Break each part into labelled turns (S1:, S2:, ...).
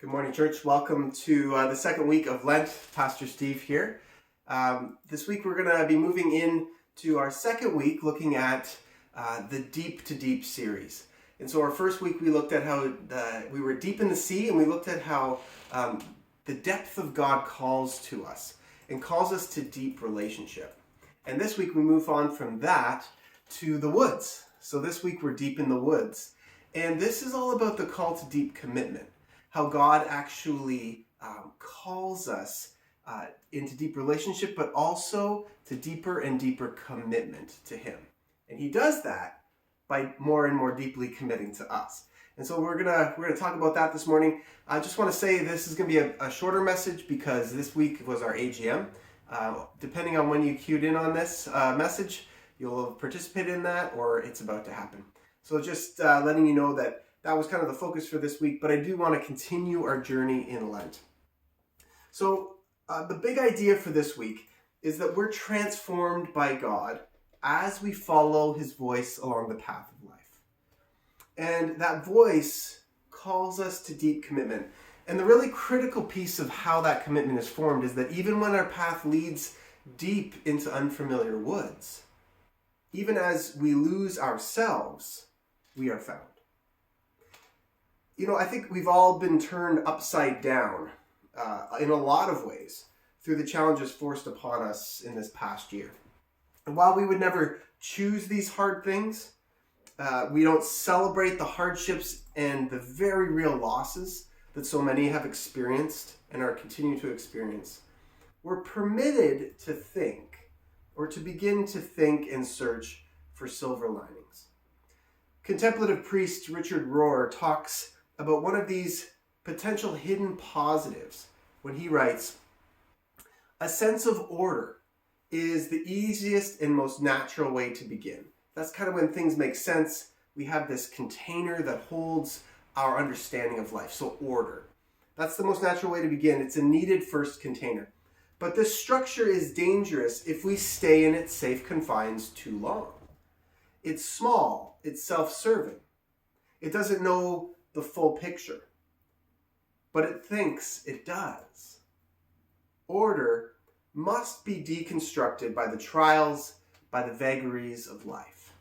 S1: Good morning, church. Welcome to the second week of Lent. Pastor Steve here. This week we're going to be moving into our second week looking at the Deep to Deep series. And so our first week we looked at how we were deep in the sea, and we looked at how the depth of God calls to us and calls us to deep relationship. And this week we move on from that to the woods. So this week we're deep in the woods. And this is all about the call to deep commitment. How God actually calls us into deep relationship, but also to deeper and deeper commitment to Him. And He does that by more and more deeply committing to us. And so we're gonna talk about that this morning. I just want to say this is going to be a shorter message because this week was our AGM. Depending on when you cued in on this message, you'll have participated in that or it's about to happen. So just letting you know that was kind of the focus for this week, but I do want to continue our journey in Lent. So the big idea for this week is that we're transformed by God as we follow His voice along the path of life. And that voice calls us to deep commitment. And the really critical piece of how that commitment is formed is that even when our path leads deep into unfamiliar woods, even as we lose ourselves, we are found. You know, I think we've all been turned upside down in a lot of ways through the challenges forced upon us in this past year. And while we would never choose these hard things, we don't celebrate the hardships and the very real losses that so many have experienced and are continuing to experience. We're permitted to think, or to begin to think and search for silver linings. Contemplative priest Richard Rohr talks about one of these potential hidden positives when he writes, "A sense of order is the easiest and most natural way to begin." That's kind of when things make sense. We have this container that holds our understanding of life. So order. That's the most natural way to begin. It's a needed first container. But this structure is dangerous if we stay in its safe confines too long. It's small. It's self-serving. It doesn't know the full picture, but it thinks it does. Order must be deconstructed by the trials, by the vagaries of life.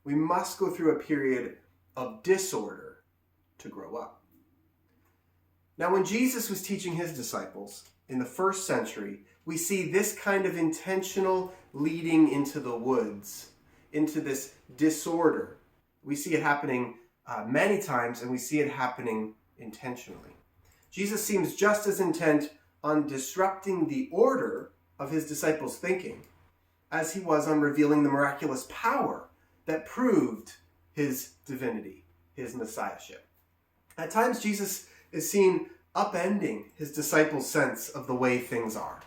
S1: We must go through a period of disorder to grow up. Now, when Jesus was teaching His disciples in the first century, we see this kind of intentional leading into the woods, into this disorder. We see it happening many times, and we see it happening intentionally. Jesus seems just as intent on disrupting the order of His disciples' thinking as He was on revealing the miraculous power that proved His divinity, His messiahship. At times, Jesus is seen upending His disciples' sense of the way things are.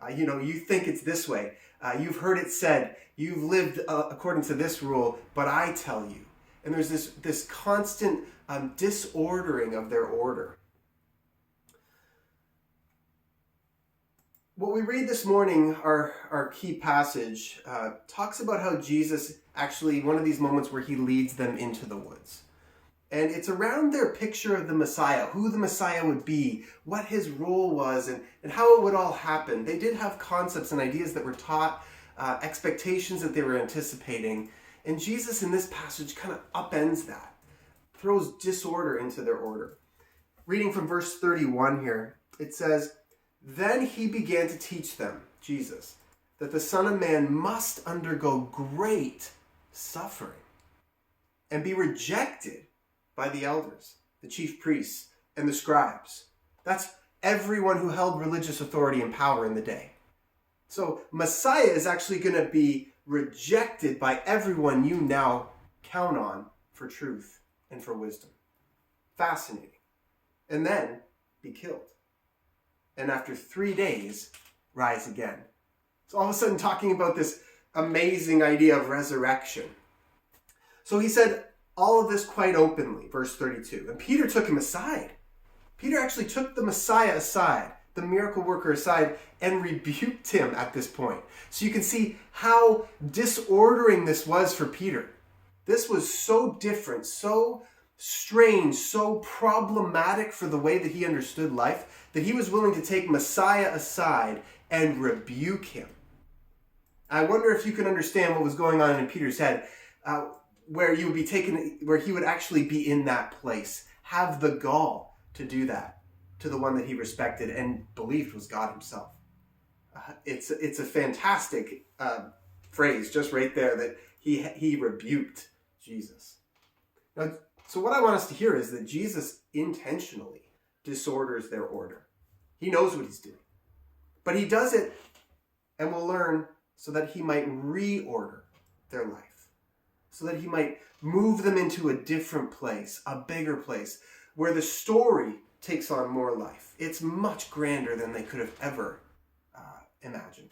S1: You think it's this way. You've heard it said. You've lived according to this rule, but I tell you. And there's this constant disordering of their order. What we read this morning, our key passage, talks about how Jesus actually, one of these moments where He leads them into the woods. And it's around their picture of the Messiah, who the Messiah would be, what His role was, and how it would all happen. They did have concepts and ideas that were taught, expectations that they were anticipating. And Jesus in this passage kind of upends that, throws disorder into their order. Reading from verse 31 here, it says, "Then He began to teach them," Jesus, "that the Son of Man must undergo great suffering and be rejected by the elders, the chief priests, and the scribes." That's everyone who held religious authority and power in the day. So Messiah is actually going to be rejected by everyone you now count on for truth and for wisdom. Fascinating. And then be killed. And after 3 days, rise again. So all of a sudden talking about this amazing idea of resurrection. So He said all of this quite openly, verse 32. And Peter took Him aside. Peter actually took the Messiah aside, the miracle worker aside, and rebuked Him at this point. So you can see how disordering this was for Peter. This was so different, so strange, so problematic for the way that he understood life, that he was willing to take Messiah aside and rebuke him. I wonder if you can understand what was going on in Peter's head, where he would actually be in that place, have the gall to do that to the one that he respected and believed was God himself. It's a fantastic phrase just right there that he rebuked Jesus. Now, so what I want us to hear is that Jesus intentionally disorders their order. He knows what he's doing. But he does it, and we'll learn, so that he might reorder their life. So that he might move them into a different place, a bigger place, where the story takes on more life. It's much grander than they could have ever imagined.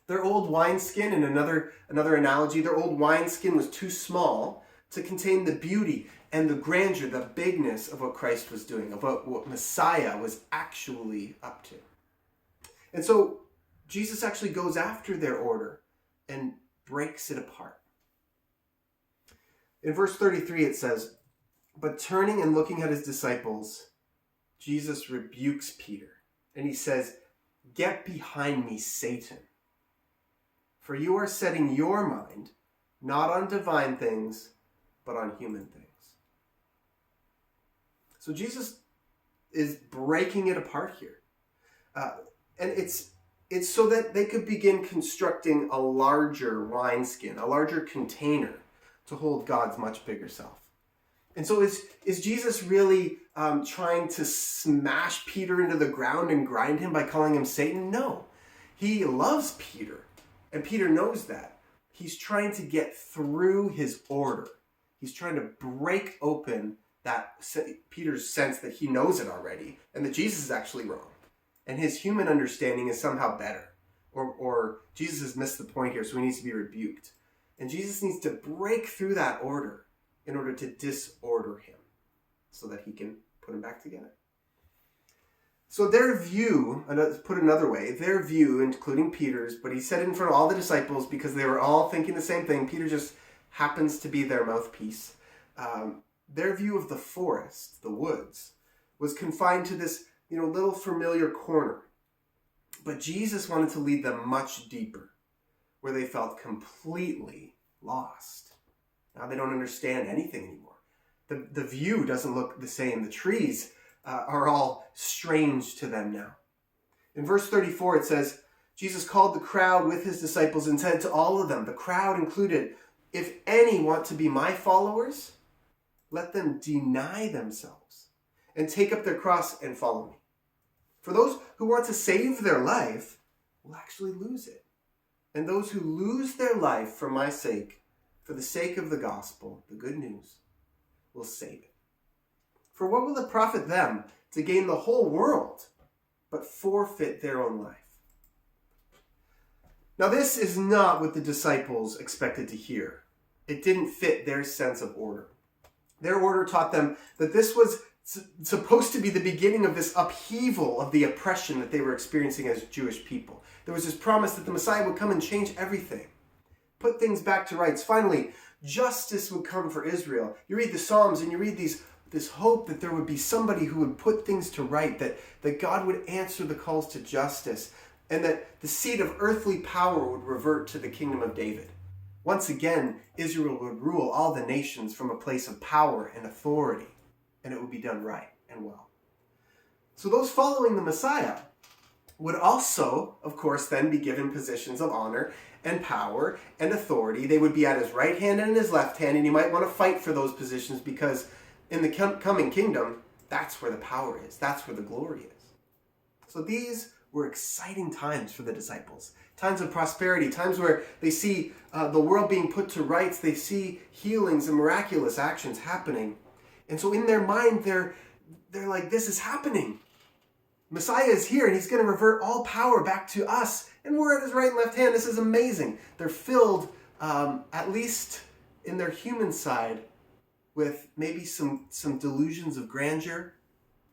S1: Their old wineskin, in another analogy, their old wineskin was too small to contain the beauty and the grandeur, the bigness of what Christ was doing, of what Messiah was actually up to. And so Jesus actually goes after their order and breaks it apart. In verse 33 it says, "But turning and looking at his disciples, Jesus rebukes Peter, and he says, 'Get behind me, Satan, for you are setting your mind not on divine things, but on human things.'" So Jesus is breaking it apart here. And it's so that they could begin constructing a larger wineskin, a larger container to hold God's much bigger self. And so is Jesus really trying to smash Peter into the ground and grind him by calling him Satan? No. He loves Peter, and Peter knows that. He's trying to get through his order. He's trying to break open that Peter's sense that he knows it already and that Jesus is actually wrong. And his human understanding is somehow better. Or Jesus has missed the point here, so he needs to be rebuked. And Jesus needs to break through that order in order to disorder him so that he can put him back together. So their view, put another way, their view, including Peter's, but he said it in front of all the disciples because they were all thinking the same thing. Peter just happens to be their mouthpiece. Their view of the forest, the woods, was confined to this little familiar corner. But Jesus wanted to lead them much deeper, where they felt completely lost. Now they don't understand anything anymore. The view doesn't look the same. The trees are all strange to them now. In verse 34 it says, Jesus called the crowd with his disciples and said to all of them, the crowd included, "If any want to be my followers, let them deny themselves and take up their cross and follow me. For those who want to save their life will actually lose it. And those who lose their life for my sake, for the sake of the gospel, the good news, will save it. For what will it profit them to gain the whole world, but forfeit their own life?" Now this is not what the disciples expected to hear. It didn't fit their sense of order. Their order taught them that this was supposed to be the beginning of this upheaval of the oppression that they were experiencing as Jewish people. There was this promise that the Messiah would come and change everything, put things back to rights. Finally, justice would come for Israel. You read the Psalms and you read this hope that there would be somebody who would put things to right, that God would answer the calls to justice, and that the seat of earthly power would revert to the kingdom of David. Once again, Israel would rule all the nations from a place of power and authority, and it would be done right and well. So those following the Messiah would also, of course, then be given positions of honor and power and authority. They would be at his right hand and his left hand, and you might want to fight for those positions because in the coming kingdom, that's where the power is. That's where the glory is. So these were exciting times for the disciples. Times of prosperity, times where they see the world being put to rights. They see healings and miraculous actions happening. And so in their mind, they're like, this is happening. Messiah is here and he's going to revert all power back to us. And we're at his right and left hand. This is amazing. They're filled, at least in their human side, with maybe some delusions of grandeur.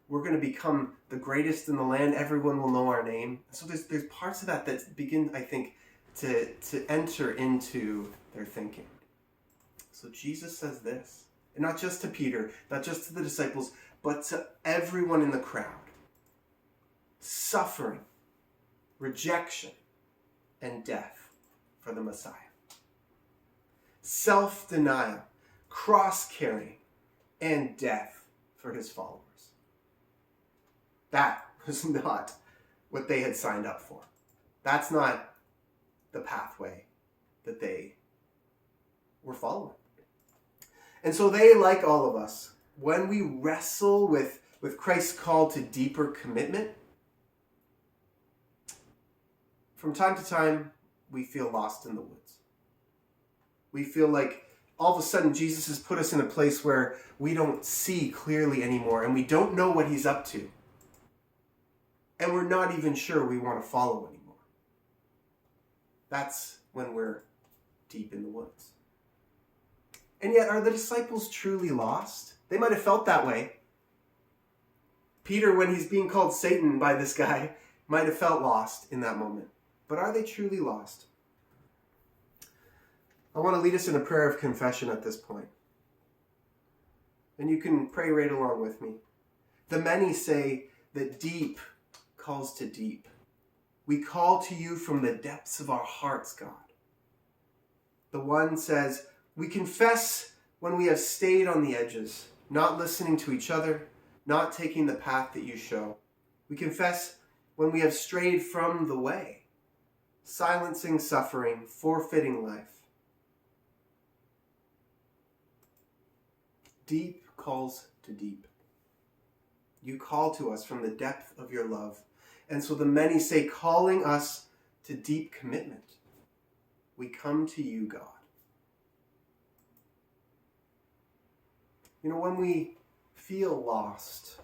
S1: We're going to become the greatest in the land. Everyone will know our name. So there's parts of that begin, I think, to enter into their thinking. So Jesus says this, And not just to Peter, not just to the disciples, but to everyone in the crowd. Suffering, rejection, and death for the Messiah. Self-denial, cross-carrying, and death for his followers. That was not what they had signed up for. That's not the pathway that they were following. And so they, like all of us, when we wrestle with Christ's call to deeper commitment, from time to time, we feel lost in the woods. We feel like all of a sudden Jesus has put us in a place where we don't see clearly anymore and we don't know what he's up to. And we're not even sure we want to follow anymore. That's when we're deep in the woods. And yet, are the disciples truly lost? They might have felt that way. Peter, when he's being called Satan by this guy, might have felt lost in that moment. But are they truly lost? I want to lead us in a prayer of confession at this point. And you can pray right along with me. The many say that deep calls to deep. We call to you from the depths of our hearts, God. The one says, we confess when we have stayed on the edges, not listening to each other, not taking the path that you show. We confess when we have strayed from the way, silencing suffering, forfeiting life. Deep calls to deep. You call to us from the depth of your love. And so the many say, calling us to deep commitment. We come to you, God. You know, when we feel lost,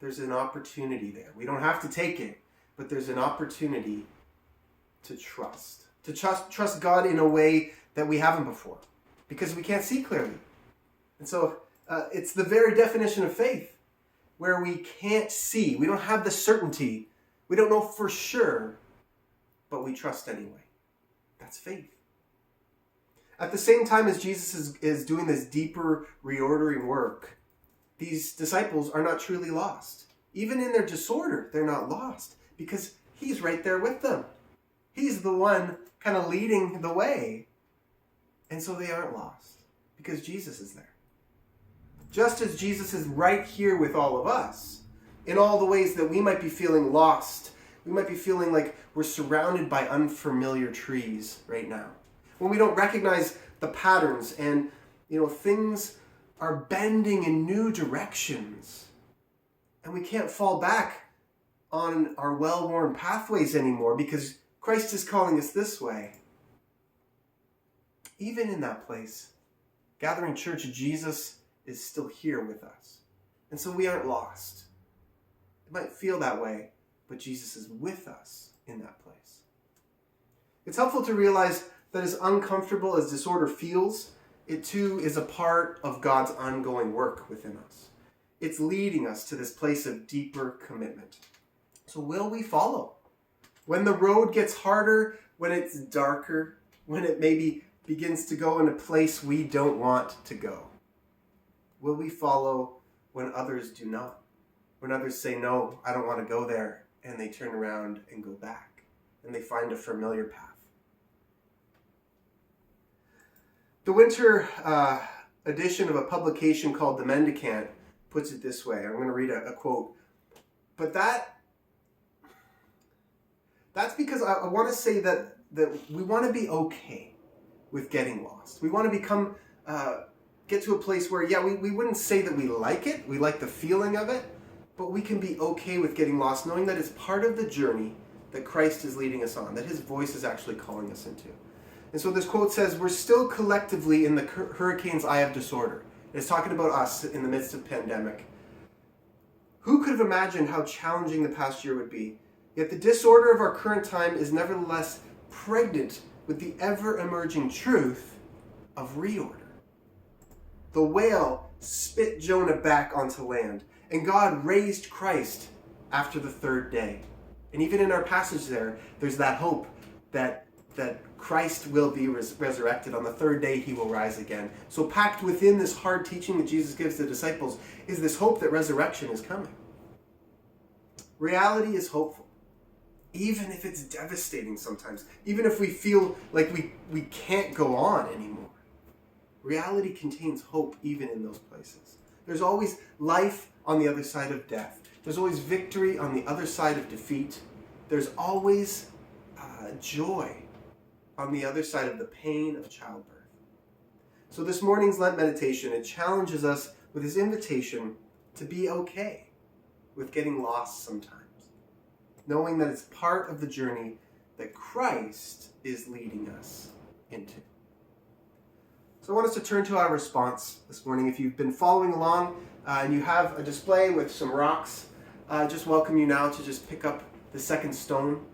S1: there's an opportunity there. We don't have to take it, but there's an opportunity to trust. To trust God in a way that we haven't before, because we can't see clearly. And so it's the very definition of faith, where we can't see. We don't have the certainty. We don't know for sure, but we trust anyway. That's faith. At the same time as Jesus is doing this deeper reordering work, these disciples are not truly lost. Even in their disorder, they're not lost because he's right there with them. He's the one kind of leading the way. And so they aren't lost because Jesus is there. Just as Jesus is right here with all of us, in all the ways that we might be feeling lost, we might be feeling like we're surrounded by unfamiliar trees right now. When we don't recognize the patterns and, things are bending in new directions and we can't fall back on our well-worn pathways anymore because Christ is calling us this way. Even in that place, Gathering Church, Jesus is still here with us. And so we aren't lost. It might feel that way, but Jesus is with us in that place. It's helpful to realize that as uncomfortable as disorder feels, it too is a part of God's ongoing work within us. It's leading us to this place of deeper commitment. So will we follow? When the road gets harder, when it's darker, when it maybe begins to go in a place we don't want to go, will we follow when others do not? When others say, no, I don't want to go there, and they turn around and go back, and they find a familiar path. The winter edition of a publication called The Mendicant puts it this way. I'm going to read a quote. But that's because I want to say that we want to be okay with getting lost. We want to get to a place where, we wouldn't say that we like it. We like the feeling of it. But we can be okay with getting lost, knowing that it's part of the journey that Christ is leading us on, that his voice is actually calling us into. And so this quote says, we're still collectively in the hurricane's eye of disorder. It's talking about us in the midst of pandemic. Who could have imagined how challenging the past year would be? Yet the disorder of our current time is nevertheless pregnant with the ever-emerging truth of reorder. The whale spit Jonah back onto land, and God raised Christ after the third day. And even in our passage there's that hope that Christ will be resurrected. On the third day, he will rise again. So packed within this hard teaching that Jesus gives the disciples is this hope that resurrection is coming. Reality is hopeful, even if it's devastating sometimes, even if we feel like we can't go on anymore. Reality contains hope even in those places. There's always life on the other side of death. There's always victory on the other side of defeat. There's always joy on the other side of the pain of childbirth. So this morning's Lent meditation, it challenges us with this invitation to be okay with getting lost sometimes, knowing that it's part of the journey that Christ is leading us into. So I want us to turn to our response this morning. If you've been following along and you have a display with some rocks, I just welcome you now to just pick up the second stone,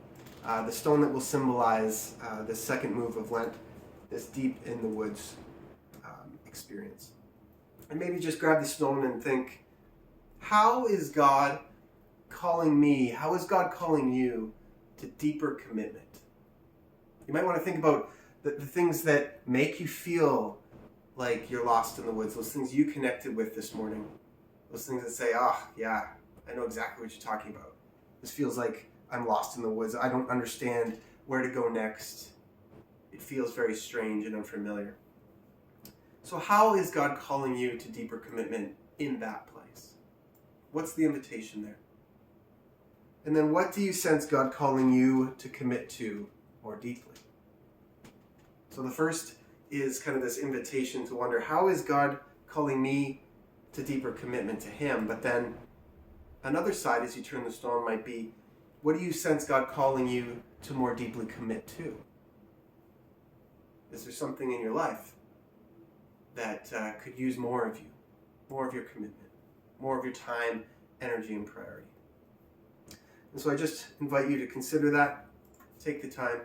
S1: the stone that will symbolize the second move of Lent, this deep in the woods experience. And maybe just grab the stone and think, how is God calling me? How is God calling you to deeper commitment? You might want to think about the things that make you feel like you're lost in the woods, those things you connected with this morning, those things that say, yeah, I know exactly what you're talking about. This feels like I'm lost in the woods. I don't understand where to go next. It feels very strange and unfamiliar. So how is God calling you to deeper commitment in that place? What's the invitation there? And then what do you sense God calling you to commit to more deeply? So the first is kind of this invitation to wonder, how is God calling me to deeper commitment to him? But then another side, as you turn the stone, might be, what do you sense God calling you to more deeply commit to? Is there something in your life that could use more of you, more of your commitment, more of your time, energy, and priority? And so I just invite you to consider that, take the time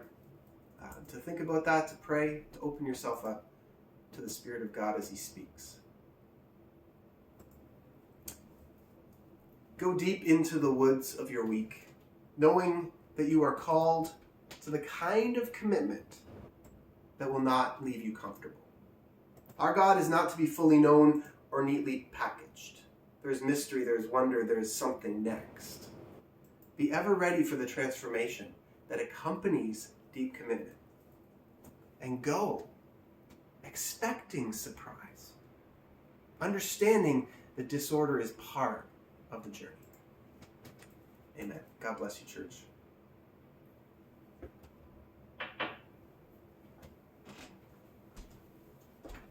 S1: to think about that, to pray, to open yourself up to the Spirit of God as he speaks. Go deep into the woods of your week, knowing that you are called to the kind of commitment that will not leave you comfortable. Our God is not to be fully known or neatly packaged. There's mystery, there's wonder, there's something next. Be ever ready for the transformation that accompanies deep commitment. And go expecting surprise, understanding that disorder is part of the journey. Amen. God bless you, church.